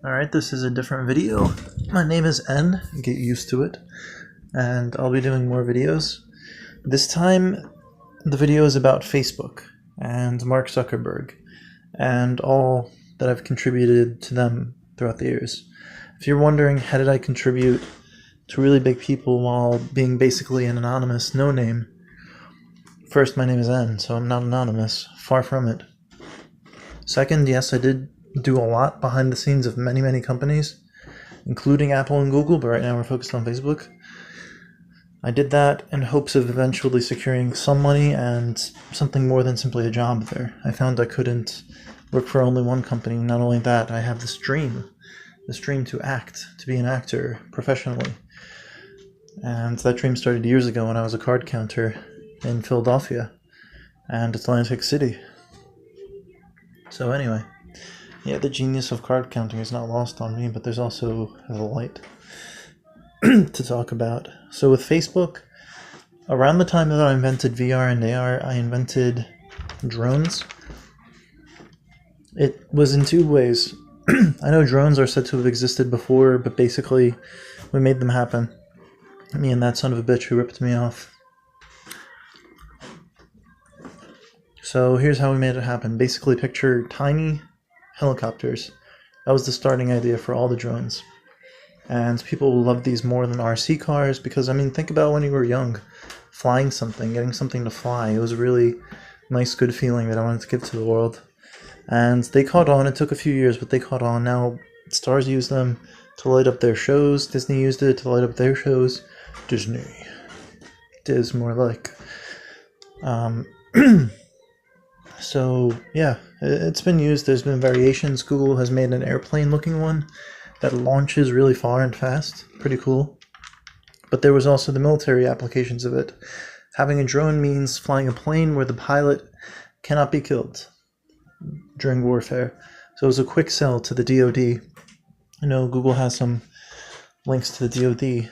Alright, this is a different video. My name is N, get used to it, and I'll be doing more videos. This time, the video is about Facebook and Mark Zuckerberg and all that I've contributed to them throughout the years. If you're wondering how did I contribute to really big people while being basically an anonymous no-name, first, my name is N, so I'm not anonymous, far from it. Second, yes, I did do a lot behind the scenes of many companies, including Apple and Google, but right now we're focused on Facebook. I did that in hopes of eventually securing some money and something more than simply a job there. I found I couldn't work for only one company. Not only that, I have this dream to act, to be an actor professionally. And that dream started years ago when I was a card counter in Philadelphia and Atlantic City. So anyway, yeah, the genius of card counting is not lost on me, but there's also the light to talk about. So with Facebook, around the time that I invented VR and AR, I invented drones. It was in two ways. I know drones are said to have existed before, but basically we made them happen. Me and that son of a bitch who ripped me off. So here's how we made it happen. Basically picture tiny helicopters. That was the starting idea for all the drones. And people love these more than RC cars because, I mean, think about when you were young. Flying something, getting something to fly. It was a really nice, good feeling that I wanted to give to the world. And they caught on. It took a few years, but they caught on. Now stars use them to light up their shows. Disney used it to light up their shows. Disney. Diz, more like. So, yeah, it's been used. There's been variations. Google has made an airplane-looking one that launches really far and fast. Pretty cool. But there was also the military applications of it. Having a drone means flying a plane where the pilot cannot be killed during warfare. So it was a quick sell to the DoD. I know Google has some links to the DoD.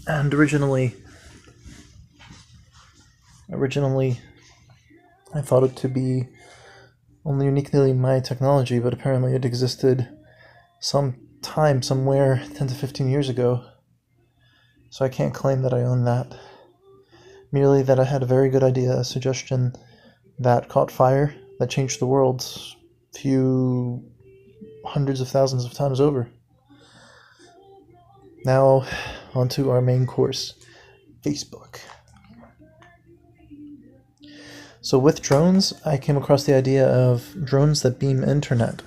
And originally I thought it to be only uniquely my technology, but apparently it existed sometime, somewhere 10 to 15 years ago. So I can't claim that I own that. Merely that I had a very good idea, a suggestion that caught fire, that changed the world a few hundreds of thousands of times over. Now, onto our main course, Facebook. So with drones, I came across the idea of drones that beam internet.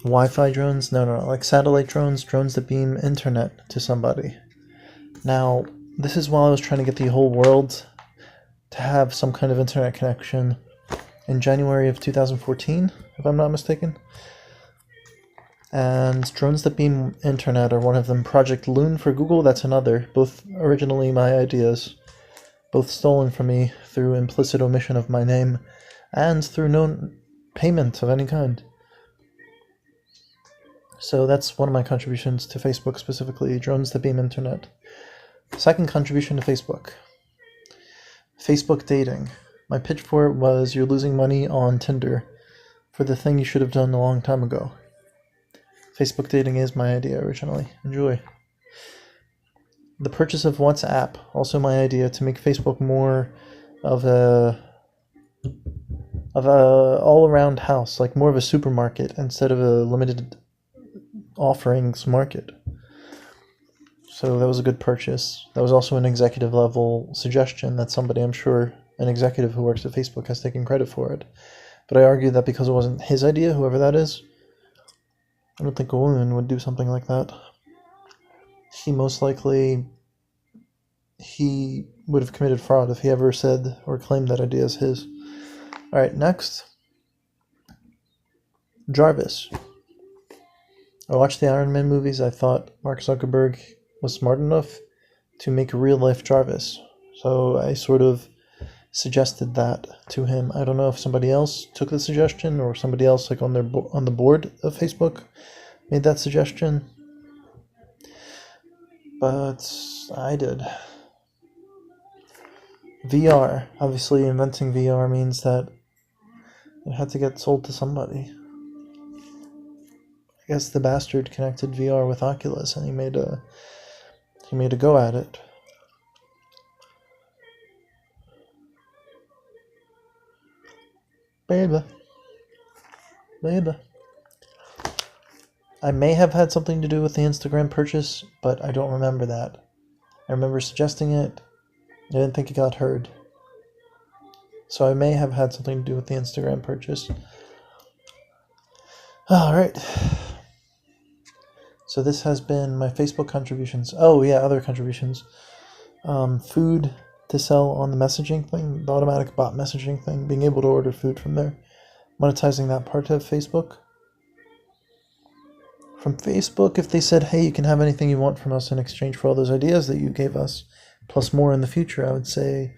Wi-Fi drones? No, like satellite drones, drones that beam internet to somebody. Now, this is while I was trying to get the whole world to have some kind of internet connection in January of 2014, if I'm not mistaken. And drones that beam internet are one of them. Project Loon for Google, that's another. Both originally my ideas. Both stolen from me through implicit omission of my name and through no payment of any kind. So that's one of my contributions to Facebook specifically, drones that beam internet. Second contribution to Facebook. Facebook dating. My pitch for it was you're losing money on Tinder for the thing you should have done a long time ago. Facebook dating is my idea originally. Enjoy. The purchase of WhatsApp, also my idea to make Facebook more of a all-around house, like more of a supermarket instead of a limited offerings market. So that was a good purchase. That was also an executive level suggestion that somebody, I'm sure, an executive who works at Facebook has taken credit for it. But I argue that because it wasn't his idea, whoever that is, I don't think a woman would do something like that. He would have committed fraud if he ever said or claimed that idea as his. Alright, next. Jarvis. I watched the Iron Man movies. I thought Mark Zuckerberg was smart enough to make a real-life Jarvis. So I sort of suggested that to him. I don't know if somebody else took the suggestion or somebody else like on the board of Facebook made that suggestion. But I did. VR. Obviously, inventing VR means that it had to get sold to somebody. guess the bastard connected VR with Oculus, and he made a go at it. Baby. I may have had something to do with the Instagram purchase, but I don't remember that. I remember suggesting it. I didn't think it got heard. So I may have had something to do with the Instagram purchase. Alright. So this has been my Facebook contributions. Oh yeah, other contributions. Food to sell on the messaging thing, the automatic bot messaging thing, being able to order food from there. Monetizing that part of Facebook. From Facebook, if they said, hey, you can have anything you want from us in exchange for all those ideas that you gave us, plus more in the future, I would say,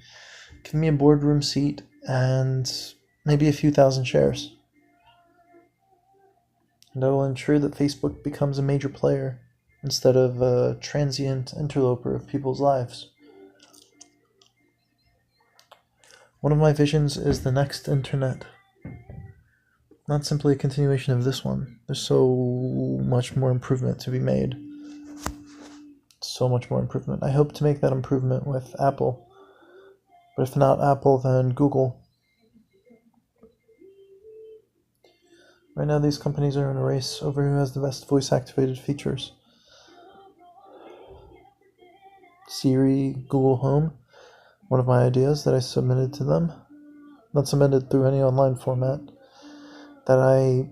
give me a boardroom seat and maybe a few thousand shares. And I will ensure that Facebook becomes a major player instead of a transient interloper of people's lives. One of my visions is the next internet. Not simply a continuation of this one. There's so much more improvement to be made. So much more improvement. I hope to make that improvement with Apple. But if not Apple, then Google. Right now these companies are in a race over who has the best voice-activated features. Siri, Google Home, one of my ideas that I submitted to them. Not submitted through any online format. That I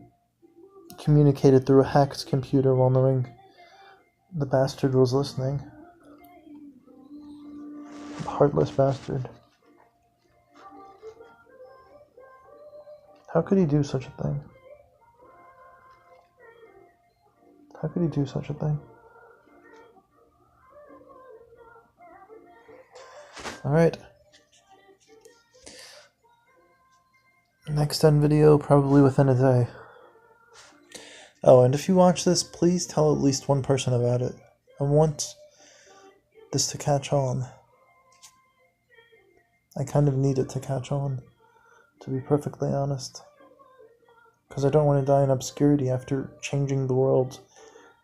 communicated through a hacked computer while knowing the bastard was listening. Heartless bastard. How could he do such a thing? How could he do such a thing? Alright. Next end video, probably within a day. Oh, and if you watch this, please tell at least one person about it. I want this to catch on. I kind of need it to catch on, to be perfectly honest. Because I don't want to die in obscurity after changing the world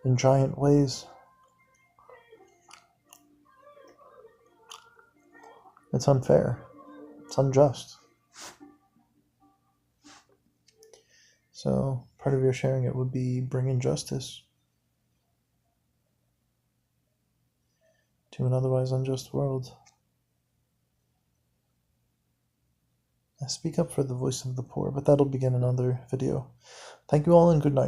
in giant ways. It's unfair. It's unjust. So, part of your sharing it would be bringing justice to an otherwise unjust world. I speak up for the voice of the poor, but that'll begin another video. Thank you all and good night.